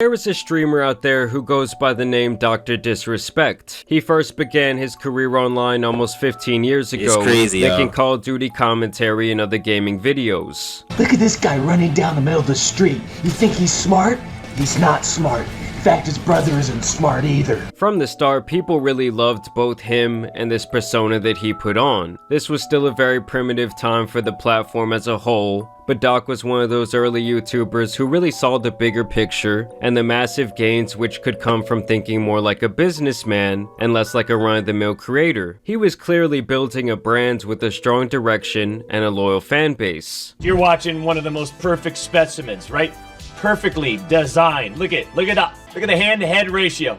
there is a streamer out there who goes by the name Dr. Disrespect. He first began his career online almost 15 years ago, it's crazy, making Call of Duty commentary and other gaming videos. Look at this guy running down the middle of the street. You think he's smart? He's not smart. In fact, his brother isn't smart either. From the start, people really loved both him and this persona that he put on. This was still a very primitive time for the platform as a whole, but Doc was one of those early YouTubers who really saw the bigger picture and the massive gains which could come from thinking more like a businessman and less like a run-of-the-mill creator. He was clearly building a brand with a strong direction and a loyal fan base. You're watching one of the most perfect specimens, right? Perfectly designed. Look at the hand-to-head ratio.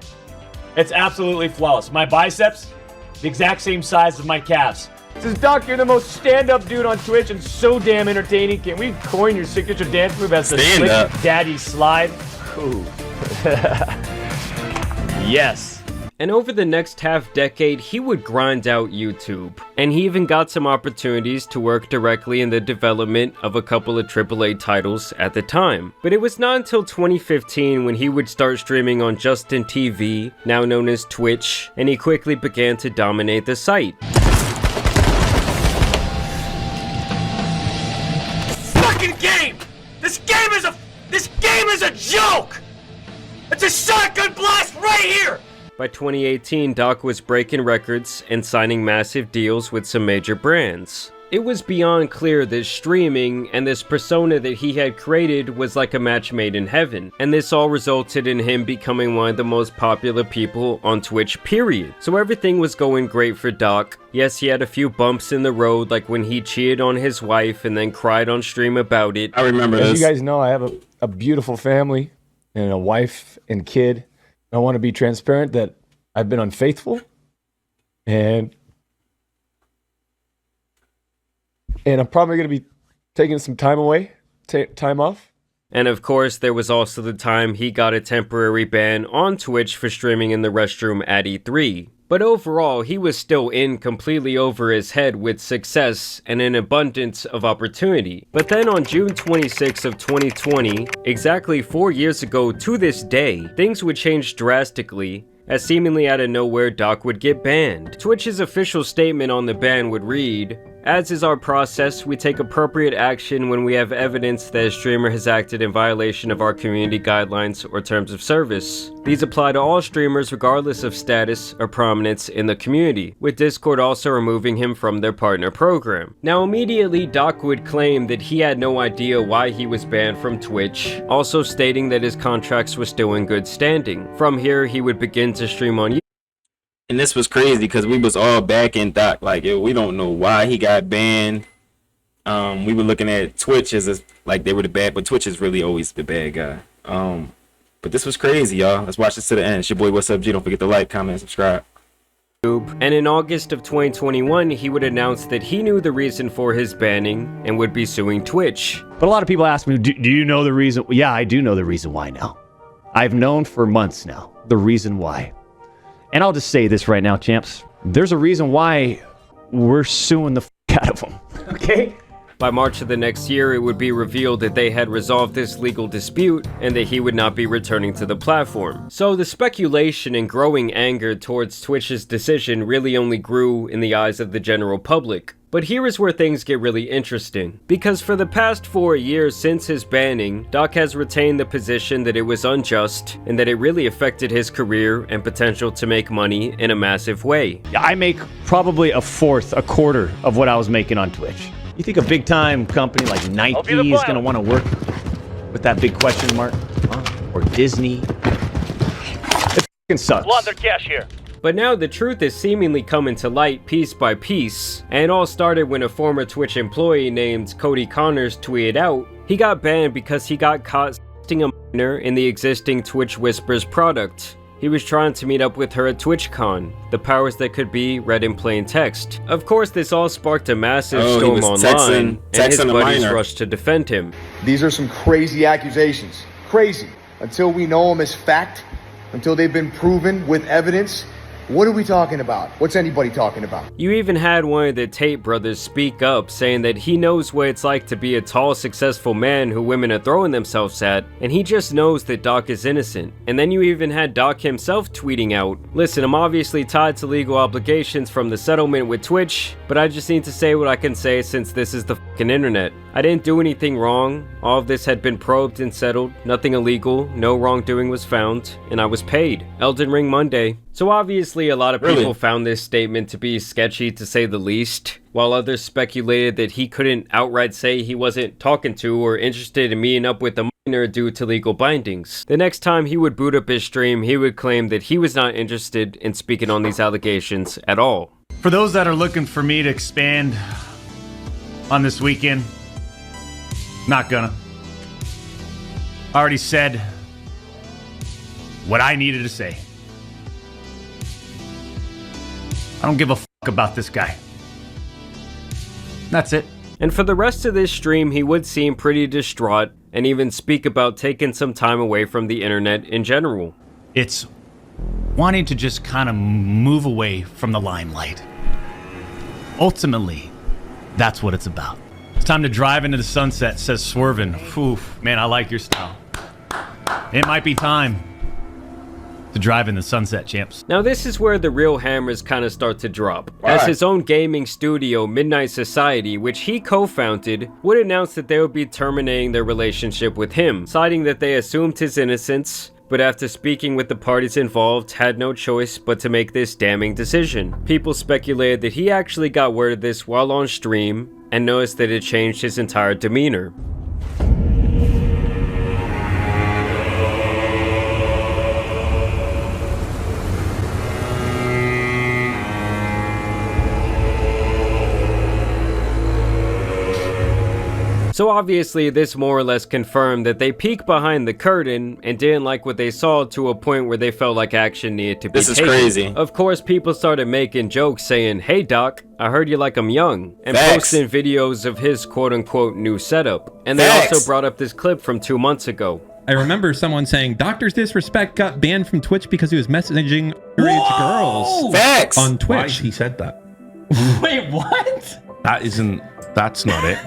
It's absolutely flawless. My biceps, the exact same size as my calves. Says, Doc, you're the most stand-up dude on Twitch and so damn entertaining. Can we coin your signature dance move as the Slick Daddy Slide? Ooh. Yes. And over the next half-decade, he would grind out YouTube. And he even got some opportunities to work directly in the development of a couple of AAA titles at the time. But it was not until 2015 when he would start streaming on Justin TV, now known as Twitch, and he quickly began to dominate the site. Fucking game! This game is a joke! It's a shotgun blast right here! By 2018, Doc was breaking records and signing massive deals with some major brands. It was beyond clear that streaming and this persona that he had created was like a match made in heaven, and this all resulted in him becoming one of the most popular people on Twitch, period. So everything was going great for Doc. Yes, he had a few bumps in the road, like when he cheated on his wife and then cried on stream about it. I remember this. As you guys know, I have a beautiful family and a wife and kid. I want to be transparent that I've been unfaithful and I'm probably going to be taking some time away, time off. And of course, there was also the time he got a temporary ban on Twitch for streaming in the restroom at E3. But overall, he was still in completely over his head with success and an abundance of opportunity. But then on June 26 of 2020, exactly 4 years ago to this day, things would change drastically, as seemingly out of nowhere Doc would get banned. Twitch's official statement on the ban would read, "As is our process, we take appropriate action when we have evidence that a streamer has acted in violation of our community guidelines or terms of service. These apply to all streamers regardless of status or prominence in the community, with Discord also removing him from their partner program." Now immediately Doc would claim that he had no idea why he was banned from Twitch, also stating that his contracts were still in good standing. From here he would begin to stream on YouTube. And this was crazy because we was all back in Doc. Like, yo, we don't know why he got banned. We were looking at Twitch as like they were the bad, but Twitch is really always the bad guy. But this was crazy, y'all. Let's watch this to the end. It's your boy, What's Up G. Don't forget to like, comment, and subscribe. And in August of 2021, he would announce that he knew the reason for his banning and would be suing Twitch. But a lot of people ask me, do you know the reason? Yeah, I do know the reason why now. I've known for months now the reason why. And I'll just say this right now, champs. There's a reason why we're suing the out of them, okay? By March of the next year, it would be revealed that they had resolved this legal dispute and that he would not be returning to the platform. So the speculation and growing anger towards Twitch's decision really only grew in the eyes of the general public. But here is where things get really interesting, because for the past 4 years since his banning, Doc has retained the position that it was unjust and that it really affected his career and potential to make money in a massive way. I make probably a quarter of what I was making on Twitch. You think a big time company like Nike is going to want to work with that big question mark? Or Disney? It fucking sucks. Launder cash here. But now the truth is seemingly coming to light piece by piece, and it all started when a former Twitch employee named Cody Connors tweeted out he got banned because he got caught sexting a minor in the existing Twitch Whispers product. He was trying to meet up with her at TwitchCon, the powers that could be read in plain text. Of course, this all sparked a massive storm online, and his buddies rushed to defend him. These are some crazy accusations. Crazy. Until we know them as fact, until they've been proven with evidence, What are we talking about? What's anybody talking about? You even had one of the Tate brothers speak up, saying that he knows what it's like to be a tall, successful man who women are throwing themselves at, and he just knows that Doc is innocent. And then you even had Doc himself tweeting out, "Listen, I'm obviously tied to legal obligations from the settlement with Twitch, but I just need to say what I can say since this is the fucking internet. I didn't do anything wrong. All of this had been probed and settled. Nothing illegal. No wrongdoing was found. And I was paid. Elden Ring Monday." So obviously a lot of people found this statement to be sketchy to say the least, while others speculated that he couldn't outright say he wasn't talking to or interested in meeting up with a minor due to legal bindings. The next time he would boot up his stream, he would claim that he was not interested in speaking on these allegations at all. For those that are looking for me to expand on this weekend, not gonna. I already said what I needed to say. I don't give a fuck about this guy. That's it. And for the rest of this stream, he would seem pretty distraught and even speak about taking some time away from the internet in general. It's wanting to just kind of move away from the limelight. Ultimately, that's what it's about. It's time to drive into the sunset, says Swervin. Oof, man, I like your style. It might be time to drive in the sunset, champs. Now this is where the real hammers kind of start to drop, as his own gaming studio, Midnight Society, which he co-founded, would announce that they would be terminating their relationship with him, citing that they assumed his innocence, but after speaking with the parties involved, had no choice but to make this damning decision. People speculated that he actually got word of this while on stream, and noticed that it changed his entire demeanor. So obviously this more or less confirmed that they peeked behind the curtain and didn't like what they saw to a point where they felt like action needed to be taken. This is crazy. Of course, people started making jokes saying, "Hey Doc, I heard you like I'm young," and Facts. posting videos of his quote-unquote new setup. And they Facts. also brought up this clip from 2 months ago. I remember someone saying Doctor's Disrespect got banned from Twitch because he was messaging underage girls Facts. on Twitch. Why he said that? Wait, what? That's not it.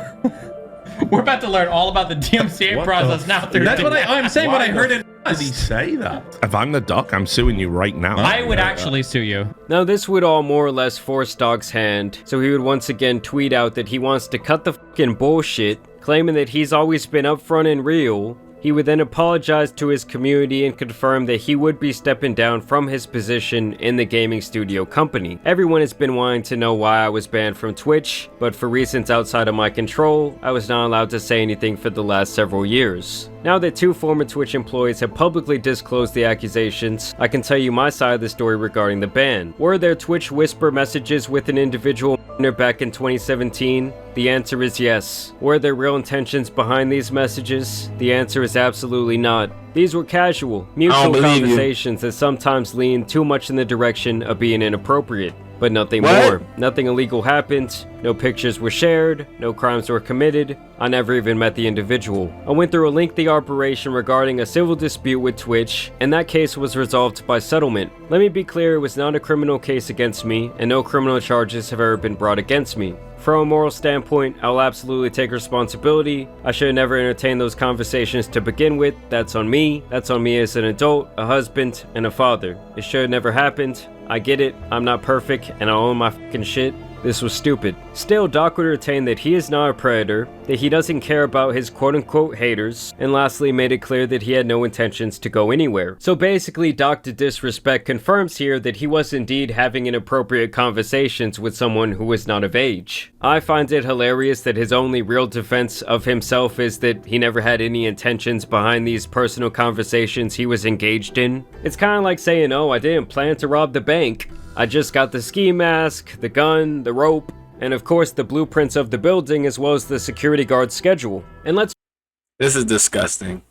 We're about to learn all about the DMCA What process the now. That's what I'm saying. What I heard it. Did he say that? If I'm the doc, I'm suing you right now. I would actually sue you. Now this would all more or less force Doc's hand, so he would once again tweet out that he wants to cut the fucking bullshit, claiming that he's always been upfront and real. He would then apologize to his community and confirm that he would be stepping down from his position in the gaming studio company. Everyone has been wanting to know why I was banned from Twitch, but for reasons outside of my control, I was not allowed to say anything for the last several years. Now that 2 former Twitch employees have publicly disclosed the accusations, I can tell you my side of the story regarding the ban. Were there Twitch whisper messages with an individual back in 2017? The answer is yes. Were there real intentions behind these messages? The answer is absolutely not. These were casual, mutual conversations that sometimes lean too much in the direction of being inappropriate. But nothing more. Nothing illegal happened, no pictures were shared, no crimes were committed, I never even met the individual. I went through a lengthy operation regarding a civil dispute with Twitch, and that case was resolved by settlement. Let me be clear, it was not a criminal case against me, and no criminal charges have ever been brought against me. From a moral standpoint, I'll absolutely take responsibility. I should have never entertained those conversations to begin with. That's on me. That's on me as an adult, a husband, and a father. It should have never happened. I get it. I'm not perfect, and I own my fucking shit. This was stupid. Still, Doc would retain that he is not a predator, that he doesn't care about his quote-unquote haters, and lastly made it clear that he had no intentions to go anywhere. So basically, Dr. Disrespect confirms here that he was indeed having inappropriate conversations with someone who was not of age. I find it hilarious that his only real defense of himself is that he never had any intentions behind these personal conversations he was engaged in. It's kind of like saying, oh, I didn't plan to rob the bank. I just got the ski mask, the gun, the rope, and of course the blueprints of the building as well as the security guard's schedule. And let's... This is disgusting.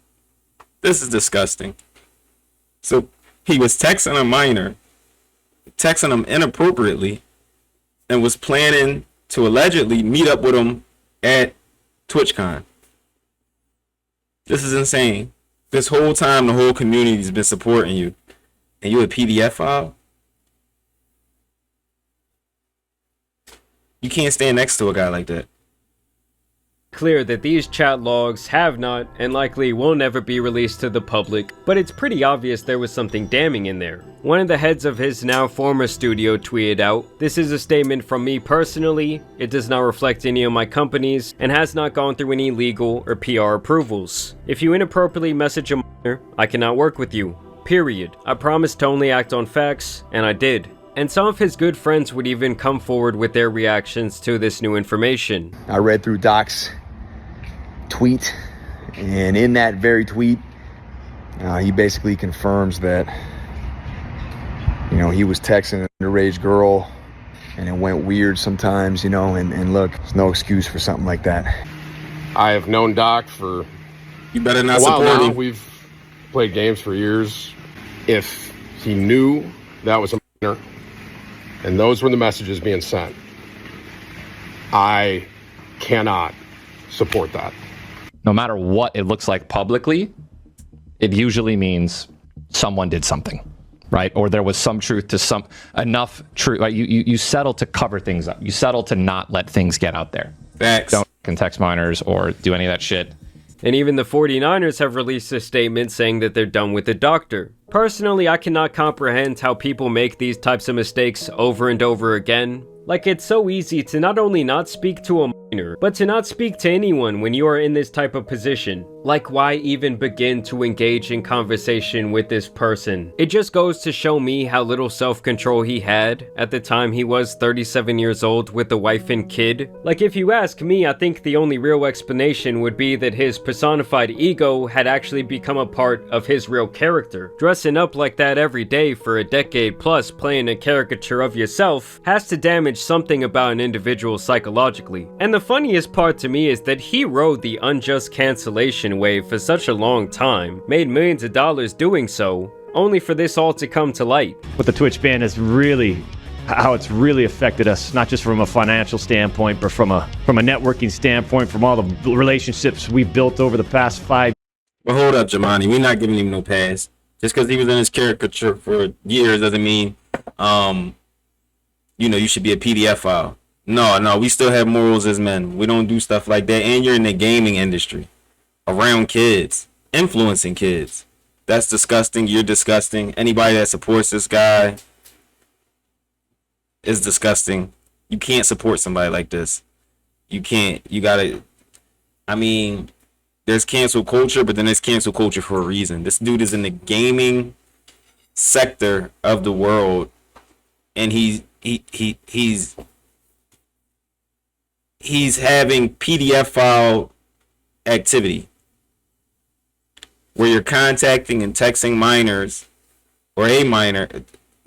This is disgusting. So he was texting a minor, texting him inappropriately, and was planning to allegedly meet up with him at TwitchCon. This is insane. This whole time the whole community's been supporting you, and you a PDF file? You can't stand next to a guy like that. Clear that these chat logs have not and likely will never be released to the public, but it's pretty obvious there was something damning in there. One of the heads of his now former studio tweeted out, "This is a statement from me personally, it does not reflect any of my companies, and has not gone through any legal or PR approvals. If you inappropriately message a minor, I cannot work with you. Period. I promised to only act on facts, and I did." And some of his good friends would even come forward with their reactions to this new information. I read through Doc's tweet, and in that very tweet, he basically confirms that, he was texting an underage girl, and it went weird sometimes, and look, there's no excuse for something like that. I have known Doc for You better not a while support now. him. We've played games for years. If he knew that was a minor, and those were the messages being sent, I cannot support that. No matter what it looks like publicly, it usually means someone did something, right? Or there was some truth to enough truth. Right? You settle to cover things up. You settle to not let things get out there. Facts. Don't text minors or do any of that shit. And even the 49ers have released a statement saying that they're done with the doctor. Personally, I cannot comprehend how people make these types of mistakes over and over again. Like, it's so easy to not only not speak to a minor, but to not speak to anyone when you are in this type of position. Like, why even begin to engage in conversation with this person? It just goes to show me how little self-control he had at the time he was 37 years old with a wife and kid. Like, if you ask me, I think the only real explanation would be that his personified ego had actually become a part of his real character. Dressing up like that every day for a decade plus playing a caricature of yourself has to damage something about an individual psychologically. And the funniest part to me is that he rode the unjust cancellation wave for such a long time, made millions of dollars doing so, only for this all to come to light. What the Twitch ban is really, how it's really affected us, not just from a financial standpoint, but from a networking standpoint, from all the relationships we've built over the past 5 years. But hold up, Jamani. We're not giving him no pass. Just because he was in his caricature for years doesn't mean, you should be a PDF file. No, we still have morals as men. We don't do stuff like that. And you're in the gaming industry, around kids, influencing kids. That's disgusting. You're disgusting. Anybody that supports this guy is disgusting. You can't support somebody like this. You can't. You gotta. There's cancel culture, but then there's cancel culture for a reason. This dude is in the gaming sector of the world, and he's having PDF file activity where you're contacting and texting minors or a minor.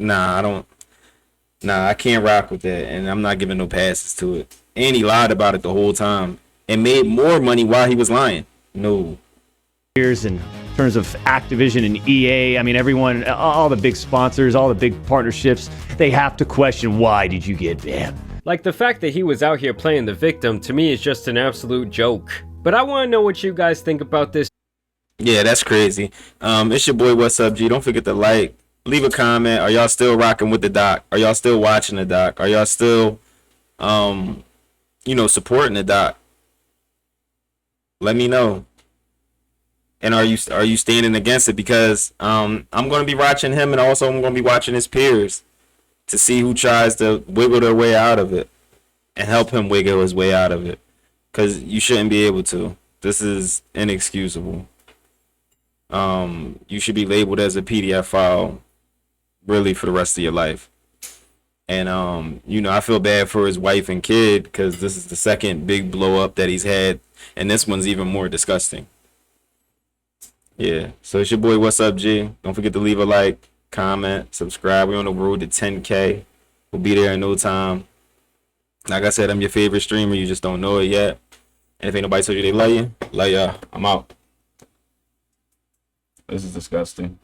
I can't rock with that, and I'm not giving no passes to it. And he lied about it the whole time and made more money while he was lying. No. Years in terms of Activision and EA, everyone, all the big sponsors, all the big partnerships, they have to question, why did you get banned? Like, the fact that he was out here playing the victim to me is just an absolute joke. But I want to know what you guys think about this. Yeah, that's crazy. It's your boy, What's Up, G. Don't forget to like, leave a comment. Are y'all still rocking with the doc? Are y'all still watching the doc? Are y'all still, supporting the doc? Let me know. And are you standing against it? Because I'm going to be watching him, and also I'm going to be watching his peers to see who tries to wiggle their way out of it and help him wiggle his way out of it. Because you shouldn't be able to. This is inexcusable. You should be labeled as a PDF file really for the rest of your life. And I feel bad for his wife and kid, because this is the second big blow up that he's had, and this one's even more disgusting. Yeah, so it's your boy, What's Up, G. Don't forget to leave a like, comment, subscribe. We're on the road to 10K. We'll be there in no time. Like I said, I'm your favorite streamer. You just don't know it yet. And if ain't nobody told you they love you, I'm out. This is disgusting.